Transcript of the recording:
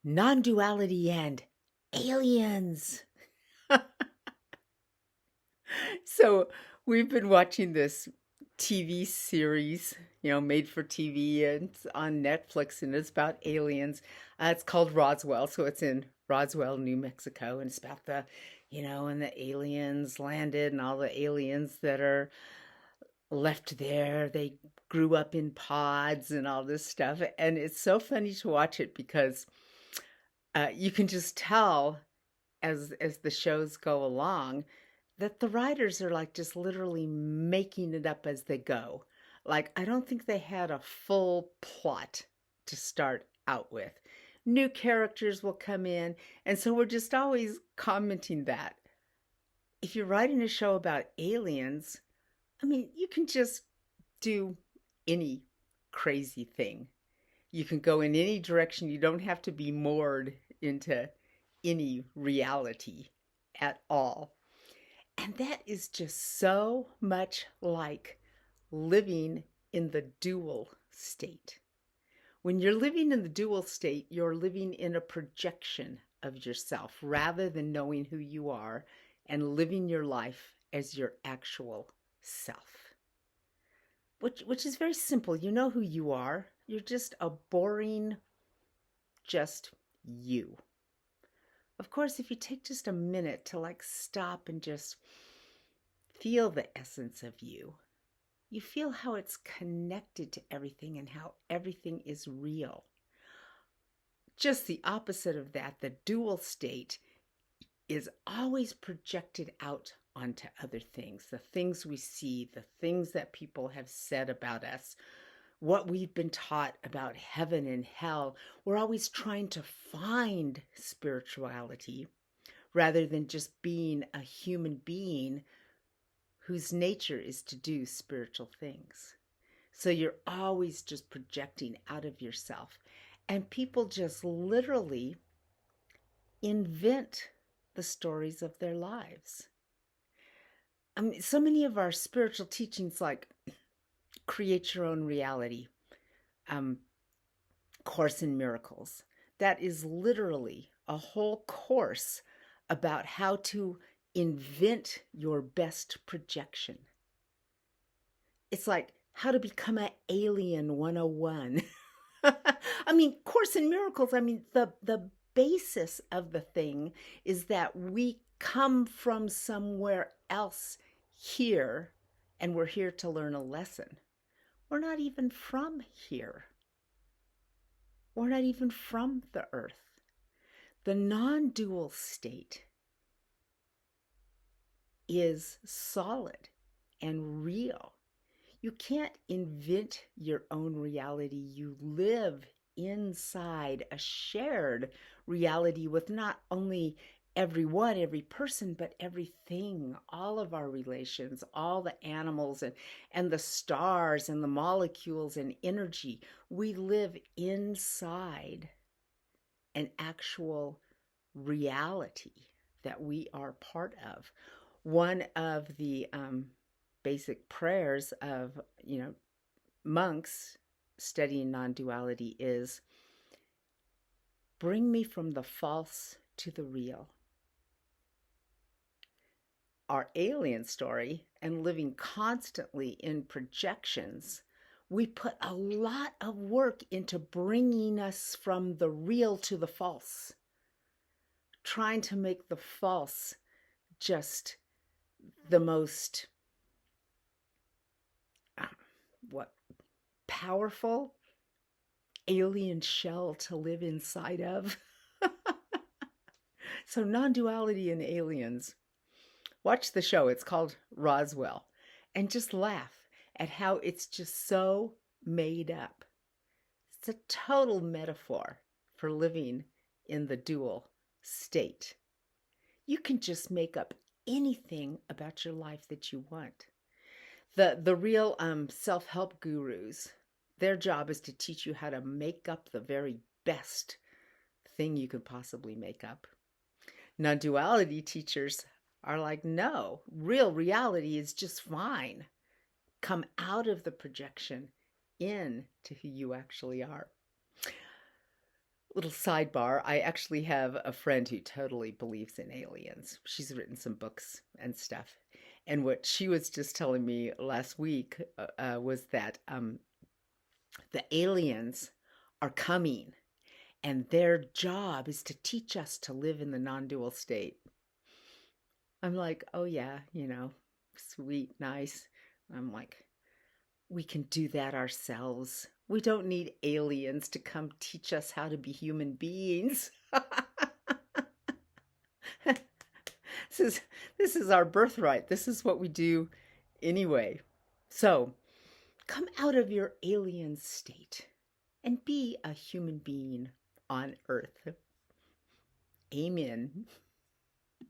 Nonduality and Aliens. So we've been watching this TV series, made for TV and it's on Netflix, and it's about aliens. It's called Roswell, so it's in Roswell, New Mexico, and it's about and the aliens landed and all the aliens that are left there. They grew up in pods and all this stuff, and it's so funny to watch it because you can just tell as the shows go along that the writers are like just literally making it up as they go. Like, I don't think they had a full plot to start out with. New characters will come in, and so we're just always commenting that. If you're writing a show about aliens, I mean, you can just do any crazy thing. You can go in any direction. You don't have to be moored into any reality at all. And that is just so much like living in the dual state. When you're living in the dual state, you're living in a projection of yourself rather than knowing who you are and living your life as your actual self. Which is very simple. You know who you are. You're just a boring, just you. Of course, if you take just a minute to stop and just feel the essence of you, you feel how it's connected to everything and how everything is real. Just the opposite of that, the dual state is always projected out onto other things, the things we see, the things that people have said about us, what we've been taught about heaven and hell. We're always trying to find spirituality rather than just being a human being whose nature is to do spiritual things. So you're always just projecting out of yourself. And people just literally invent the stories of their lives. I mean, so many of our spiritual teachings, like create your own reality, Course in Miracles, that is literally a whole course about how to invent your best projection. It's like how to become an alien 101. I mean, Course in Miracles, I mean, the basis of the thing is that we come from somewhere else here, and we're here to learn a lesson. We're not even from here. We're not even from the earth. The non-dual state is solid and real. You can't invent your own reality. You live inside a shared reality with not only everyone, every person, but everything, all of our relations, all the animals and the stars and the molecules and energy. We live inside an actual reality that we are part of. One of the basic prayers of monks studying non-duality is, bring me from the false to the real. Our alien story and living constantly in projections, we put a lot of work into bringing us from the real to the false, trying to make the false just the most powerful alien shell to live inside of. So non-duality and aliens. Watch the show. It's called Roswell. And just laugh at how it's just so made up. It's a total metaphor for living in the dual state. You can just make up anything about your life that you want. The real self-help gurus, their job is to teach you how to make up the very best thing you could possibly make up. Non-duality teachers are like, no, real reality is just fine. Come out of the projection into who you actually are. Little sidebar, I actually have a friend who totally believes in aliens. She's written some books and stuff. And what she was just telling me last week was that the aliens are coming and their job is to teach us to live in the non-dual state. I'm like, oh yeah, sweet, nice. I'm like, we can do that ourselves. We don't need aliens to come teach us how to be human beings. this is this is our birthright. This is what we do anyway. So, come out of your alien state and be a human being on earth. Amen.